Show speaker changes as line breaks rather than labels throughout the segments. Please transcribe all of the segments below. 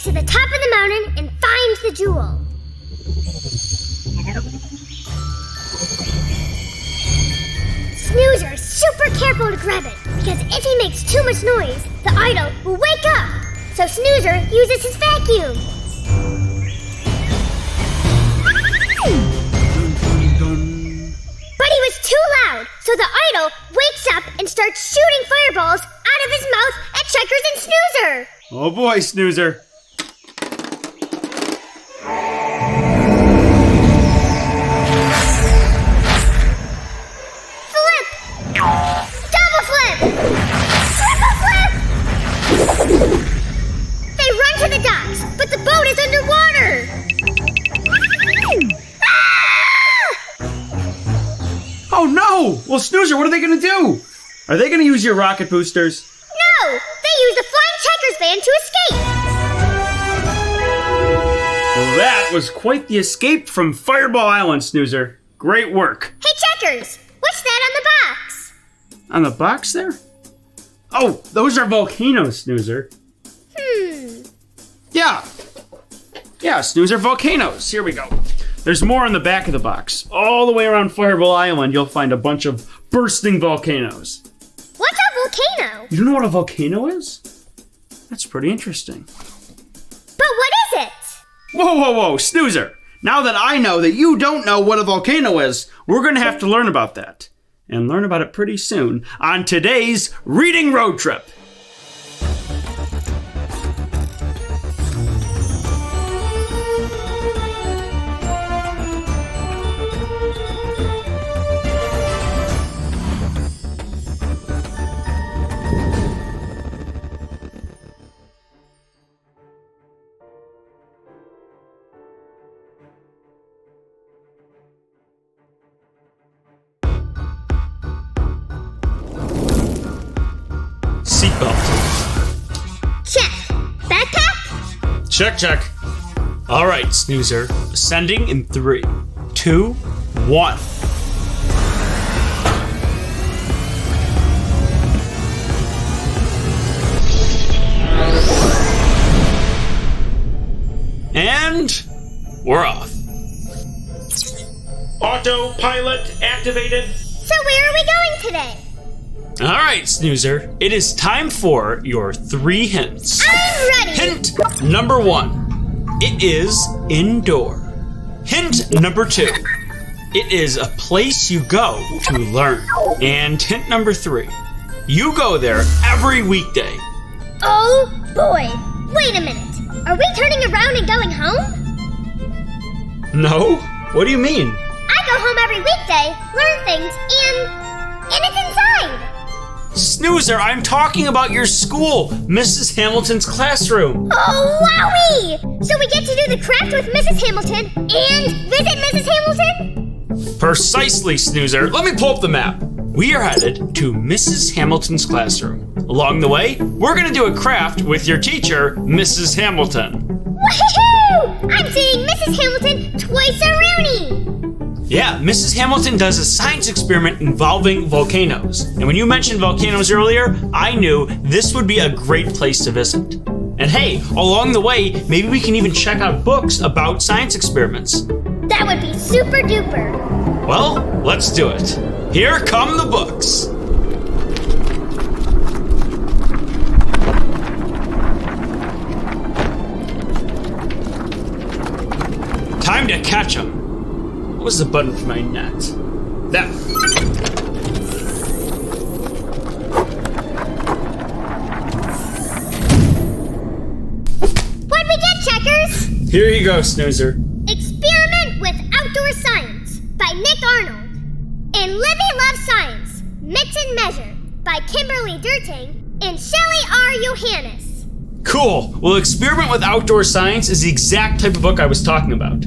to the top of the mountain and finds the jewel. Snoozer's super careful to grab it, because if he makes too much noise, the idol will wake up. So Snoozer uses his vacuum. But he was too loud, so the idol wakes up and starts shooting fireballs out of his mouth at Checkers and Snoozer.
Oh boy, Snoozer.
Flip! Double flip! Triple flip! They run to the docks, but the boat is underwater!
Oh no! Well, Snoozer, what are they gonna do? Are they gonna use your rocket boosters?
No! They use the flying Checkers van to escape!
Well, that was quite the escape from Fireball Island, Snoozer. Great work.
Hey, Checkers! What's that on the box?
On the box there? Oh, those are volcanoes, Snoozer. Yeah, Snoozer, volcanoes. Here we go. There's more on the back of the box. All the way around Fireball Island, you'll find a bunch of bursting volcanoes.
What's a volcano?
You don't know what a volcano is? That's pretty interesting.
But what is it?
Whoa, Snoozer. Now that I know that you don't know what a volcano is, we're going to have to learn about that. And learn about it pretty soon on today's Reading Road Trip. Seatbelt.
Check. Backpack?
Check. All right, Snoozer. Ascending in 3, 2, 1. And we're off. Autopilot activated.
So where are we going today?
All right, Snoozer. It is time for your 3 hints.
I'm ready!
Hint number 1. It is indoor. Hint number 2. It is a place you go to learn. And hint number 3. You go there every weekday.
Oh boy! Wait a minute. Are we turning around and going home?
No? What do you mean?
I go home every weekday, learn things, and it's inside!
Snoozer, I'm talking about your school, Mrs. Hamilton's classroom.
Oh, wowie! So we get to do the craft with Mrs. Hamilton and visit Mrs. Hamilton?
Precisely, Snoozer. Let me pull up the map. We are headed to Mrs. Hamilton's classroom. Along the way, we're going to do a craft with your teacher, Mrs. Hamilton.
Woohoo! I'm seeing Mrs. Hamilton twice a rooney!
Yeah, Mrs. Hamilton does a science experiment involving volcanoes. And when you mentioned volcanoes earlier, I knew this would be a great place to visit. And hey, along the way, maybe we can even check out books about science experiments.
That would be super duper.
Well, let's do it. Here come the books. Time to catch 'em. What was the button for my net? That.
What'd we get, Checkers?
Here you go, Snoozer.
Experiment with Outdoor Science by Nick Arnold. And Libby Loves Science, Mix and Measure by Kimberly Durting and Shelley R. Johannes.
Cool. Well, Experiment with Outdoor Science is the exact type of book I was talking about.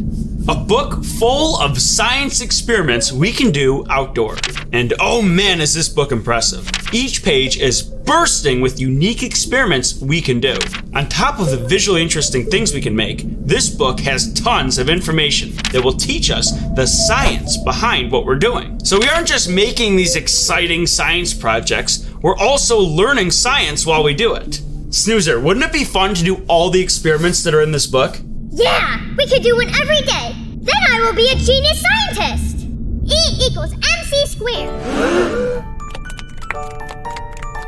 A book full of science experiments we can do outdoor. And oh man, is this book impressive. Each page is bursting with unique experiments we can do. On top of the visually interesting things we can make, this book has tons of information that will teach us the science behind what we're doing. So we aren't just making these exciting science projects, we're also learning science while we do it. Snoozer, wouldn't it be fun to do all the experiments that are in this book?
Yeah, we could do one every day. Then I will be a genius scientist. E equals MC squared.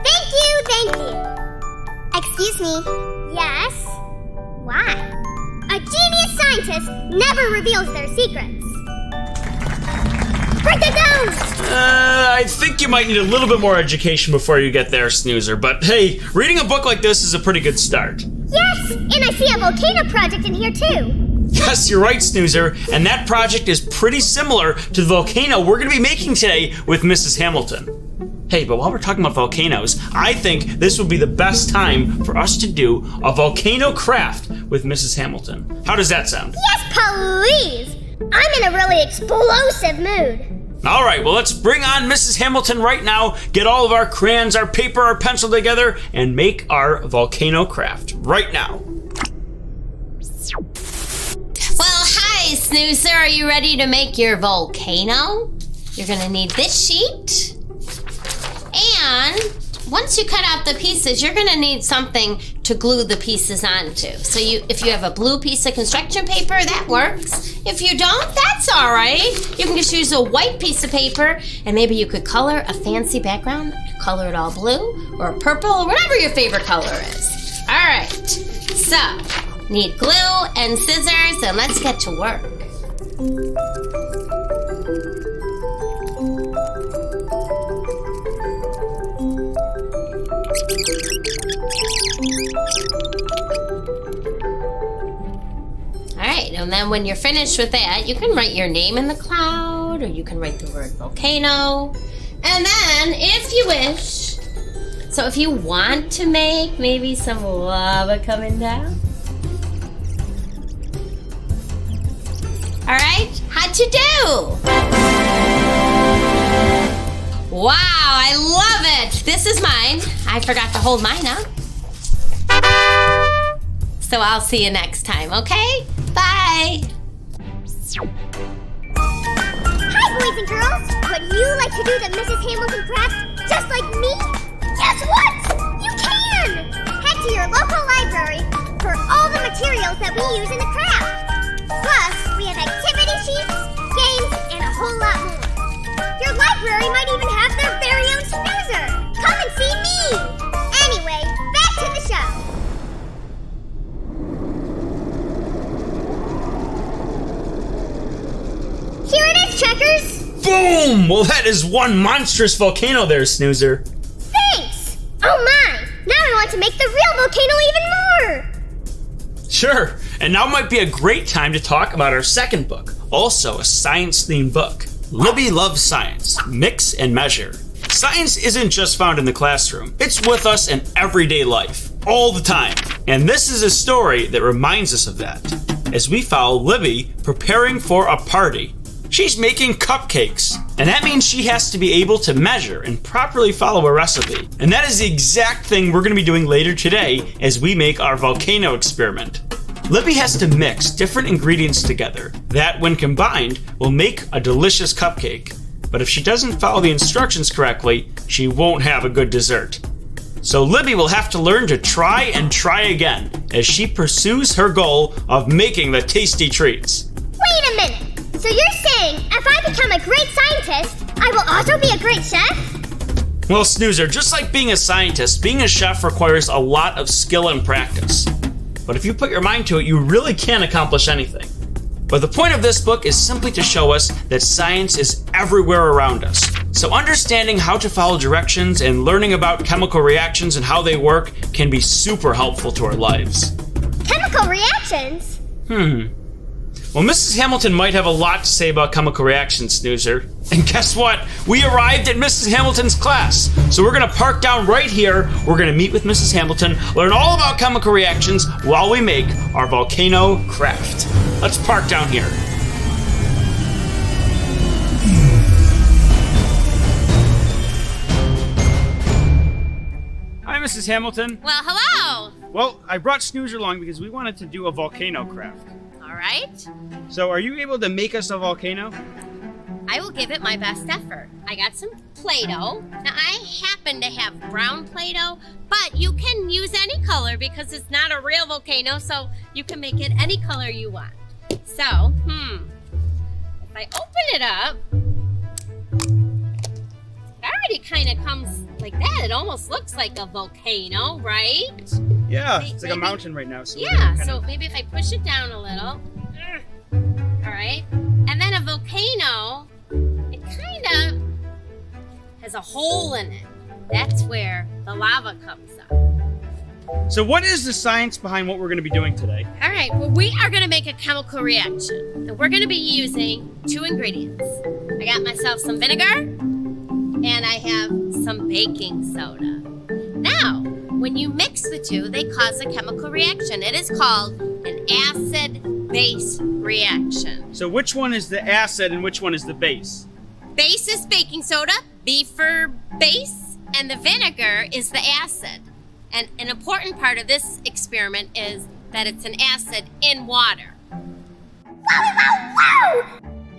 Thank you. Excuse me. Yes? Why? A genius scientist never reveals their secrets. Break it down!
I think you might need a little bit more education before you get there, Snoozer. But hey, reading a book like this is a pretty good start.
Yes, and I see a volcano project in here too.
Yes, you're right, Snoozer. And that project is pretty similar to the volcano we're going to be making today with Mrs. Hamilton. Hey, but while we're talking about volcanoes, I think this would be the best time for us to do a volcano craft with Mrs. Hamilton. How does that sound?
Yes, please! I'm in a really explosive mood.
All right, well, let's bring on Mrs. Hamilton right now, get all of our crayons, our paper, our pencil together, and make our volcano craft right now.
Well, hi, Snoozer. Are you ready to make your volcano? You're gonna need this sheet. And once you cut out the pieces, you're gonna need something to glue the pieces onto. So if you have a blue piece of construction paper, that works. If you don't, that's all right. You can just use a white piece of paper, and maybe you could color a fancy background, color it all blue or purple, or whatever your favorite color is. All right, so need glue and scissors, and let's get to work. Alright, and then when you're finished with that, you can write your name in the cloud, or you can write the word volcano. And then, if you wish, so if you want to make maybe some lava coming down. Alright, how'd you do? Wow, I love it! This is mine. I forgot to hold mine up. So I'll see you next time, okay? Bye!
Hi, boys and girls! Would you like to do the Mrs. Hamilton craft just like me? Guess what? You can! Head to your local library for all the materials that we use in the craft. Plus, we have activity sheets, games, and a whole lot more. Your library might even have their very own snoozer. Come and see me! Anyway, back to the show. Here it is, Checkers!
Boom! Well, that is one monstrous volcano there, Snoozer.
Thanks! Oh my! Now I want to make the real volcano even more!
Sure, and now might be a great time to talk about our second book, also a science-themed book. Libby Loves Science, Mix and Measure. Science isn't just found in the classroom. It's with us in everyday life, all the time. And this is a story that reminds us of that, as we follow Libby preparing for a party. She's making cupcakes, and that means she has to be able to measure and properly follow a recipe. And that is the exact thing we're going to be doing later today as we make our volcano experiment. Libby has to mix different ingredients together that, when combined, will make a delicious cupcake. But if she doesn't follow the instructions correctly, she won't have a good dessert. So Libby will have to learn to try and try again as she pursues her goal of making the tasty treats.
Wait a minute! So you're saying if I become a great scientist, I will also be a great chef?
Well, Snoozer, just like being a scientist, being a chef requires a lot of skill and practice. But if you put your mind to it, you really can accomplish anything. But the point of this book is simply to show us that science is everywhere around us. So understanding how to follow directions and learning about chemical reactions and how they work can be super helpful to our lives.
Chemical reactions?
Well, Mrs. Hamilton might have a lot to say about chemical reactions, Snoozer. And guess what? We arrived at Mrs. Hamilton's class. So we're gonna park down right here. We're gonna meet with Mrs. Hamilton, learn all about chemical reactions while we make our volcano craft. Let's park down here. Hi, Mrs. Hamilton.
Well, hello!
Well, I brought Snoozer along because we wanted to do a volcano craft.
All right.
So are you able to make us a volcano?
I will give it my best effort. I got some Play-Doh. Now, I happen happen to have brown Play-Doh, but you can use any color because it's not a real volcano, so you can make it any color you want. So, if I open it up, it already kind of comes like that. It almost looks like a volcano, right?
Yeah, it's like a mountain right now. So
yeah, so maybe if I push it down a little. All right. And then a volcano, it kind of has a hole in it. That's where the lava comes up.
So what is the science behind what we're going to be doing today?
All right, well, we are going to make a chemical reaction. And we're going to be using 2 ingredients. I got myself some vinegar, and I have some baking soda. Now, when you mix the two, they cause a chemical reaction. It is called an acid-base reaction.
So which one is the acid and which one is the base?
Base is baking soda, B for base, and the vinegar is the acid. And an important part of this experiment is that it's an acid in water.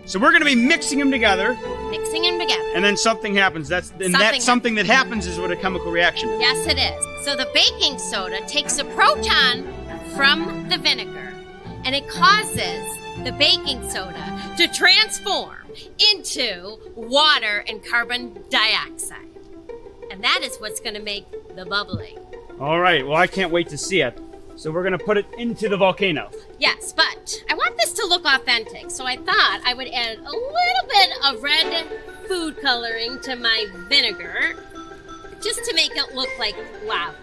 So we're going to be mixing them together.
Mixing them together.
And then something happens. Something that happens is what a chemical reaction is.
Yes, it is. So the baking soda takes a proton from the vinegar, and it causes the baking soda to transform into water and carbon dioxide. And that is what's going to make the bubbling.
All right, well, I can't wait to see it. So we're going to put it into the volcano.
Yes, but I want this to look authentic, so I thought I would add a little bit of red food coloring to my vinegar, just to make it look like lava.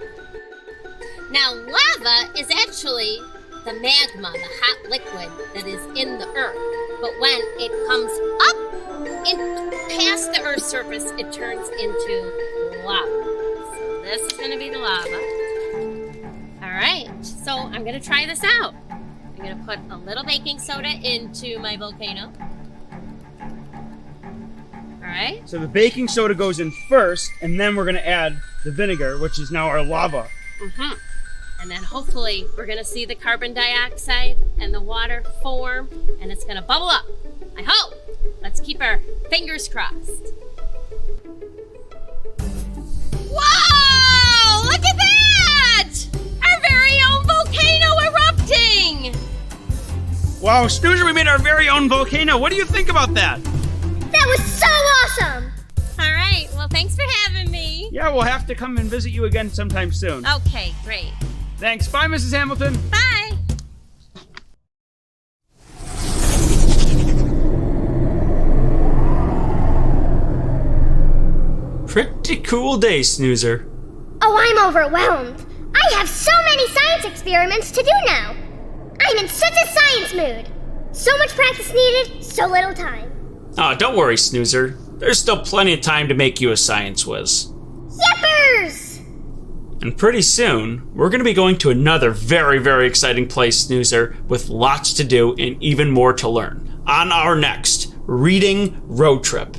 Now, lava is actually the magma, the hot liquid that is in the earth. But when it comes up past the earth's surface, it turns into lava. So this is going to be the lava. All right, so I'm going to try this out. I'm going to put a little baking soda into my volcano. All right.
So the baking soda goes in first, and then we're going to add the vinegar, which is now our lava.
Mm-hmm. And then hopefully we're going to see the carbon dioxide and the water form, and it's going to bubble up. I hope. Let's keep our fingers crossed. Whoa! Look at that! Our very own volcano erupting!
Wow, Snoozer, we made our very own volcano. What do you think about that?
That was so awesome!
All right, well, thanks for having me.
Yeah, we'll have to come and visit you again sometime soon.
Okay, great.
Thanks. Bye, Mrs. Hamilton.
Bye.
Pretty cool day, Snoozer.
Oh, I'm overwhelmed. I have so many science experiments to do now. I'm in such a science mood. So much practice needed, so little time.
Oh, don't worry, Snoozer. There's still plenty of time to make you a science whiz.
Yippers!
And pretty soon, we're going to be going to another very, very exciting place, Snoozer, with lots to do and even more to learn on our next Reading Road Trip.